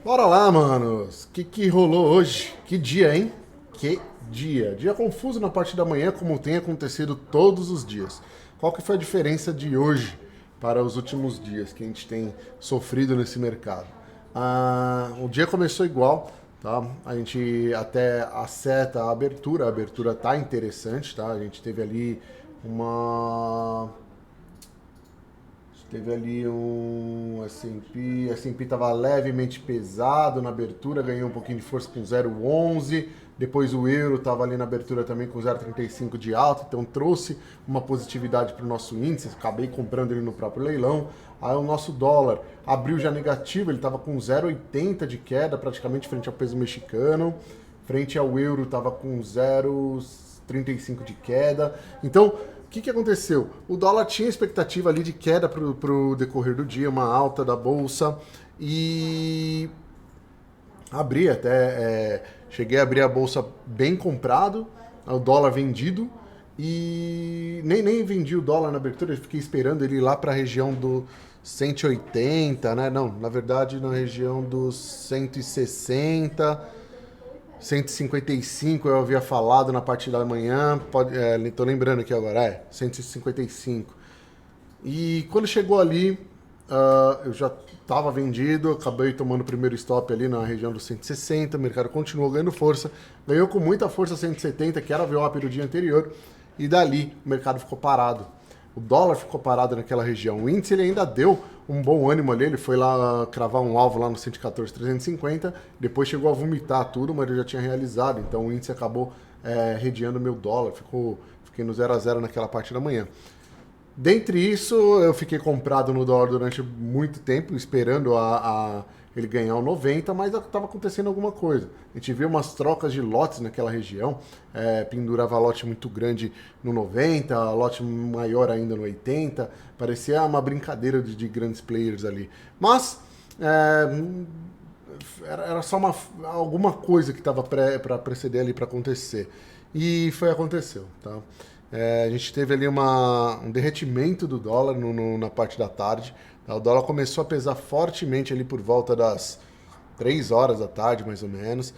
Bora lá, manos. Que rolou hoje? Que dia, hein? Que dia. Dia confuso na parte da manhã, como tem acontecido todos os dias. Qual que foi a diferença de hoje para os últimos dias que a gente tem sofrido nesse mercado? O dia começou igual, tá? A gente até acerta a abertura tá interessante, tá? A gente teve ali uma Teve ali um S&P estava levemente pesado na abertura, ganhou um pouquinho de força com 0,11. Depois o euro estava ali na abertura também com 0,35 de alta, então trouxe uma positividade para o nosso índice. Acabei comprando ele no próprio leilão. Aí o nosso dólar abriu já negativo, ele estava com 0,80 de queda, praticamente frente ao peso mexicano. Frente ao euro estava com 0,35 de queda. Então, o que aconteceu? O dólar tinha expectativa ali de queda para o decorrer do dia, uma alta da bolsa e abri cheguei a abrir a bolsa bem comprado, o dólar vendido e nem vendi o dólar na abertura, fiquei esperando ele ir lá para a região do 180, né? Não, na verdade na região dos 160, 155 eu havia falado na parte da manhã, tô lembrando aqui agora, 155. E quando chegou ali, eu já estava vendido, acabei tomando o primeiro stop ali na região dos 160, o mercado continuou ganhando força, ganhou com muita força 170, que era a VWAP do dia anterior, e dali o mercado ficou parado. O dólar ficou parado naquela região. O índice ele ainda deu um bom ânimo ali, ele foi lá cravar um alvo lá no 114,350, depois chegou a vomitar tudo, mas ele já tinha realizado, então o índice acabou redeando meu dólar, fiquei no 0 a 0 naquela parte da manhã. Dentre isso, eu fiquei comprado no dólar durante muito tempo, esperando ele ganhar o 90, mas estava acontecendo alguma coisa. A gente viu umas trocas de lotes naquela região, pendurava lote muito grande no 90, lote maior ainda no 80, parecia uma brincadeira de grandes players ali. Mas era só alguma coisa que estava para preceder ali para acontecer. E aconteceu, tá? A gente teve ali um derretimento do dólar na parte da tarde. Tá? O dólar começou a pesar fortemente ali por volta das 3 horas da tarde, mais ou menos.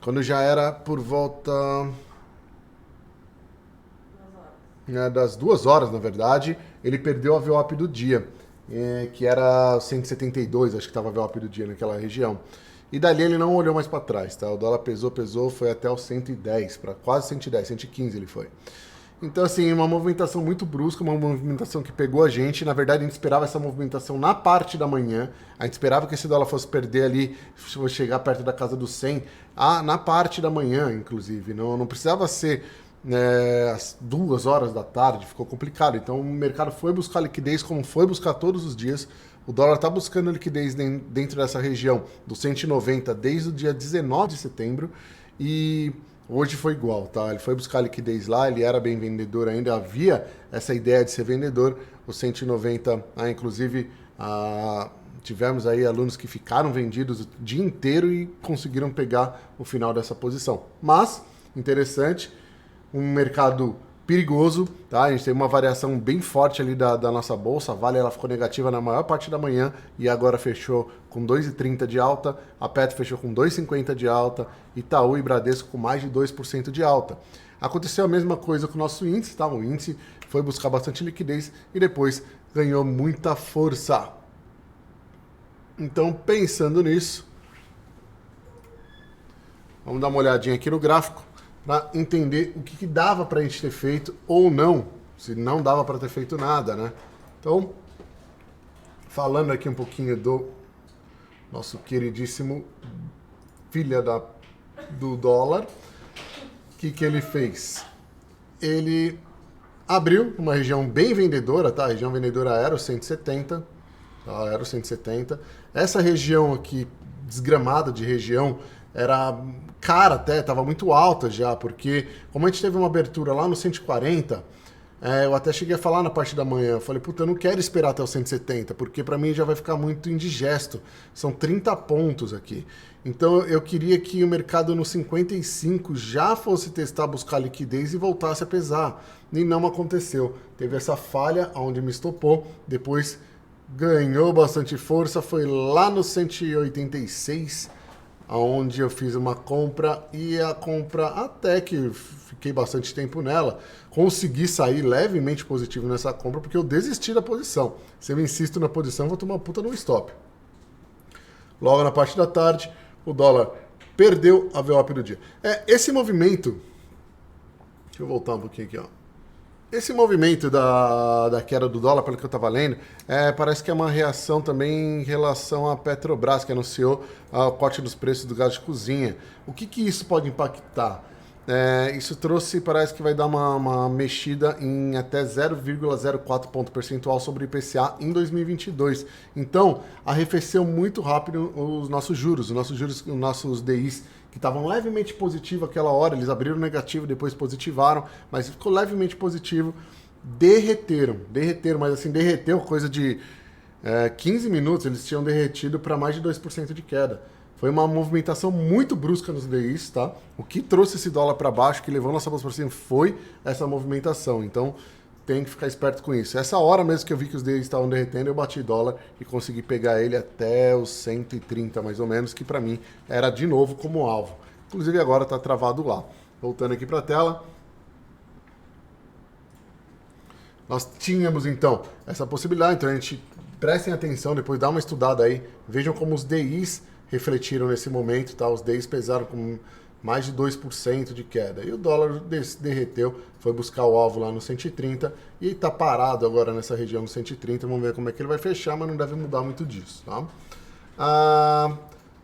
Quando já era por volta das 2 horas, na verdade, ele perdeu a VWAP do dia, que era 172, acho que estava a VWAP do dia naquela região. E dali ele não olhou mais para trás, tá? O dólar pesou, foi até os 110, para quase 110, 115 ele foi. Então, assim, uma movimentação muito brusca, uma movimentação que pegou a gente. Na verdade, a gente esperava essa movimentação na parte da manhã. A gente esperava que esse dólar fosse perder ali, chegar perto da casa dos 100, na parte da manhã, inclusive. Não precisava ser às 2 horas da tarde, ficou complicado. Então, o mercado foi buscar liquidez, como foi buscar todos os dias. O dólar está buscando liquidez dentro dessa região do 190 desde o dia 19 de setembro. E hoje foi igual, tá? Ele foi buscar liquidez lá, ele era bem vendedor ainda, havia essa ideia de ser vendedor. O 190, inclusive, tivemos aí alunos que ficaram vendidos o dia inteiro e conseguiram pegar o final dessa posição. Mas, interessante, um mercado perigoso, tá? A gente teve uma variação bem forte ali da nossa bolsa. A Vale ela ficou negativa na maior parte da manhã e agora fechou com 2,30 de alta. A Petro fechou com 2,50 de alta. Itaú e Bradesco com mais de 2% de alta. Aconteceu a mesma coisa com o nosso índice, tá? O índice foi buscar bastante liquidez e depois ganhou muita força. Então, pensando nisso, vamos dar uma olhadinha aqui no gráfico para entender o que dava para a gente ter feito ou não, se não dava para ter feito nada, né? Então, falando aqui um pouquinho do nosso queridíssimo do dólar, o que ele fez? Ele abriu uma região bem vendedora, tá? A região vendedora era o 170, tá? Era o 170. Essa região aqui, desgramada de região, era cara até, estava muito alta já, porque como a gente teve uma abertura lá no 140, eu até cheguei a falar na parte da manhã, eu falei, puta, eu não quero esperar até o 170, porque para mim já vai ficar muito indigesto, são 30 pontos aqui. Então eu queria que o mercado no 55 já fosse testar, buscar liquidez e voltasse a pesar, e não aconteceu. Teve essa falha onde me estopou, depois ganhou bastante força, foi lá no 186, onde eu fiz uma compra e a compra até que fiquei bastante tempo nela, consegui sair levemente positivo nessa compra porque eu desisti da posição. Se eu insisto na posição, vou tomar uma puta no stop. Logo na parte da tarde, o dólar perdeu a VWAP do dia. Esse movimento, deixa eu voltar um pouquinho aqui, ó. Esse movimento da queda do dólar, pelo que eu estava lendo, parece que é uma reação também em relação à Petrobras, que anunciou o corte dos preços do gás de cozinha. O que isso pode impactar? Isso trouxe, parece que vai dar uma mexida em até 0,04 ponto percentual sobre o IPCA em 2022. Então, arrefeceu muito rápido os nossos juros, os nossos DIs, que estavam levemente positivos aquela hora, eles abriram negativo, depois positivaram, mas ficou levemente positivo, derreteram, mas assim, derreteu coisa de 15 minutos, eles tinham derretido para mais de 2% de queda. Foi uma movimentação muito brusca nos DIs, tá? O que trouxe esse dólar para baixo, que levou nossa bolsa para cima, foi essa movimentação. Então, tem que ficar esperto com isso. Essa hora mesmo que eu vi que os DIs estavam derretendo, eu bati dólar e consegui pegar ele até os 130, mais ou menos, que para mim era de novo como alvo. Inclusive agora está travado lá. Voltando aqui para a tela. Nós tínhamos, então, essa possibilidade. Então, a gente prestem atenção, depois dá uma estudada aí. Vejam como os DIs refletiram nesse momento, tá? Os DIs pesaram com mais de 2% de queda. E o dólar derreteu, foi buscar o alvo lá no 130 e está parado agora nessa região no 130. Vamos ver como é que ele vai fechar, mas não deve mudar muito disso, tá?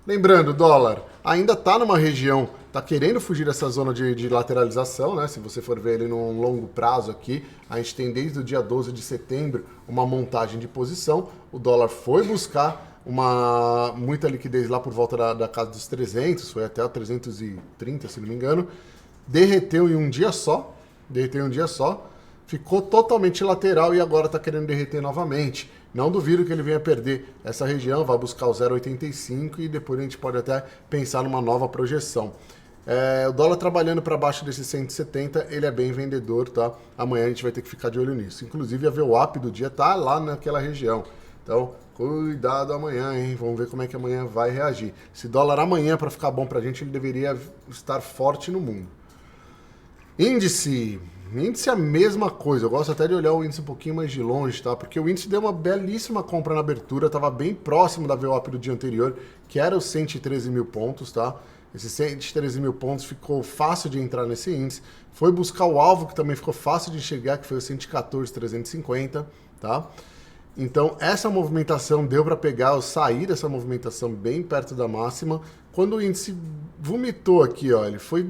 Lembrando, o dólar ainda está numa região, está querendo fugir dessa zona de lateralização, né? Se você for ver ele num longo prazo aqui, a gente tem desde o dia 12 de setembro uma montagem de posição. O dólar foi buscar muita liquidez lá por volta da casa dos 300, foi até 330, se não me engano, derreteu em um dia só, ficou totalmente lateral e agora está querendo derreter novamente. Não duvido que ele venha perder essa região, vai buscar o 0,85 e depois a gente pode até pensar numa nova projeção. O dólar trabalhando para baixo desse 170, ele é bem vendedor, tá? Amanhã a gente vai ter que ficar de olho nisso. Inclusive a VWAP do dia tá lá naquela região. Então, cuidado amanhã, hein? Vamos ver como é que amanhã vai reagir. Se dólar amanhã, para ficar bom pra gente, ele deveria estar forte no mundo. Índice é a mesma coisa. Eu gosto até de olhar o índice um pouquinho mais de longe, tá? Porque o índice deu uma belíssima compra na abertura, estava bem próximo da VWAP do dia anterior, que era os 113 mil pontos, tá? Esses 113 mil pontos ficou fácil de entrar nesse índice. Foi buscar o alvo, que também ficou fácil de enxergar, que foi o 114,350, tá? Então, essa movimentação deu para pegar, eu saí dessa movimentação bem perto da máxima. Quando o índice vomitou aqui, ó, ele foi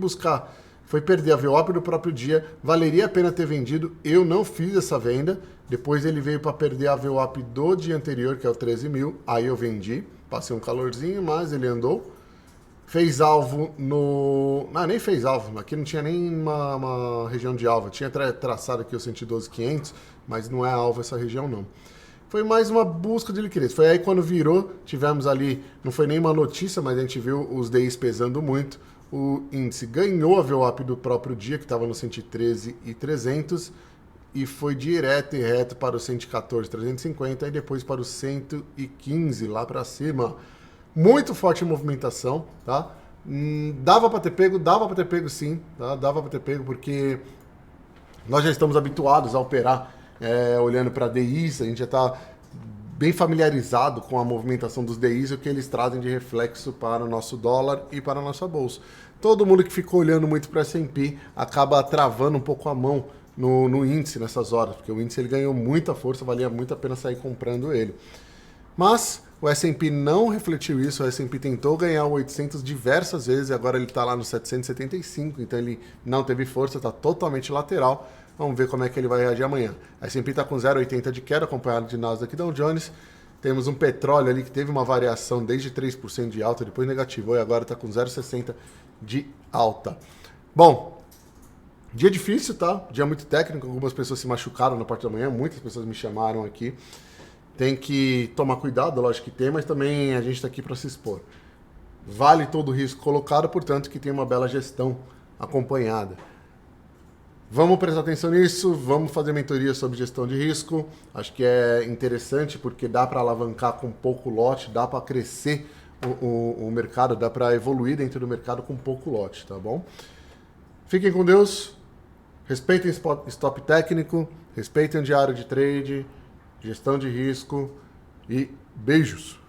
perder a VWAP do próprio dia, valeria a pena ter vendido, eu não fiz essa venda. Depois ele veio para perder a VWAP do dia anterior, que é o 13 mil, aí eu vendi, passei um calorzinho, mas ele andou. Fez alvo no... Não, nem fez alvo, aqui não tinha nem uma região de alvo, tinha traçado aqui o 112.500, mas não é alvo essa região não. Foi mais uma busca de liquidez. Foi aí quando virou, tivemos ali, não foi nem uma notícia, mas a gente viu os DIs pesando muito. O índice ganhou a VWAP do próprio dia, que estava no 113.300, e foi direto e reto para o 114.350 e depois para o 115 lá para cima. Muito forte a movimentação, tá? Dava para ter pego sim, tá? Dava para ter pego porque nós já estamos habituados a operar olhando para DIs, a gente já está bem familiarizado com a movimentação dos DIs e o que eles trazem de reflexo para o nosso dólar e para a nossa bolsa. Todo mundo que ficou olhando muito para o S&P acaba travando um pouco a mão no índice nessas horas, porque o índice ele ganhou muita força, valia muito a pena sair comprando ele. Mas o S&P não refletiu isso, o S&P tentou ganhar o 800 diversas vezes e agora ele está lá no 775, então ele não teve força, está totalmente lateral. Vamos ver como é que ele vai reagir amanhã. A S&P está com 0,80 de queda, acompanhado de Nasdaq e Dow Jones. Temos um petróleo ali que teve uma variação desde 3% de alta, depois negativou e agora está com 0,60 de alta. Bom, dia difícil, tá? Dia muito técnico, algumas pessoas se machucaram na parte da manhã, muitas pessoas me chamaram aqui. Tem que tomar cuidado, lógico que tem, mas também a gente está aqui para se expor. Vale todo o risco colocado, portanto que tem uma bela gestão acompanhada. Vamos prestar atenção nisso, vamos fazer mentoria sobre gestão de risco. Acho que é interessante porque dá para alavancar com pouco lote, dá para crescer o mercado, dá para evoluir dentro do mercado com pouco lote, tá bom? Fiquem com Deus, respeitem stop técnico, respeitem o diário de trade, gestão de risco e beijos!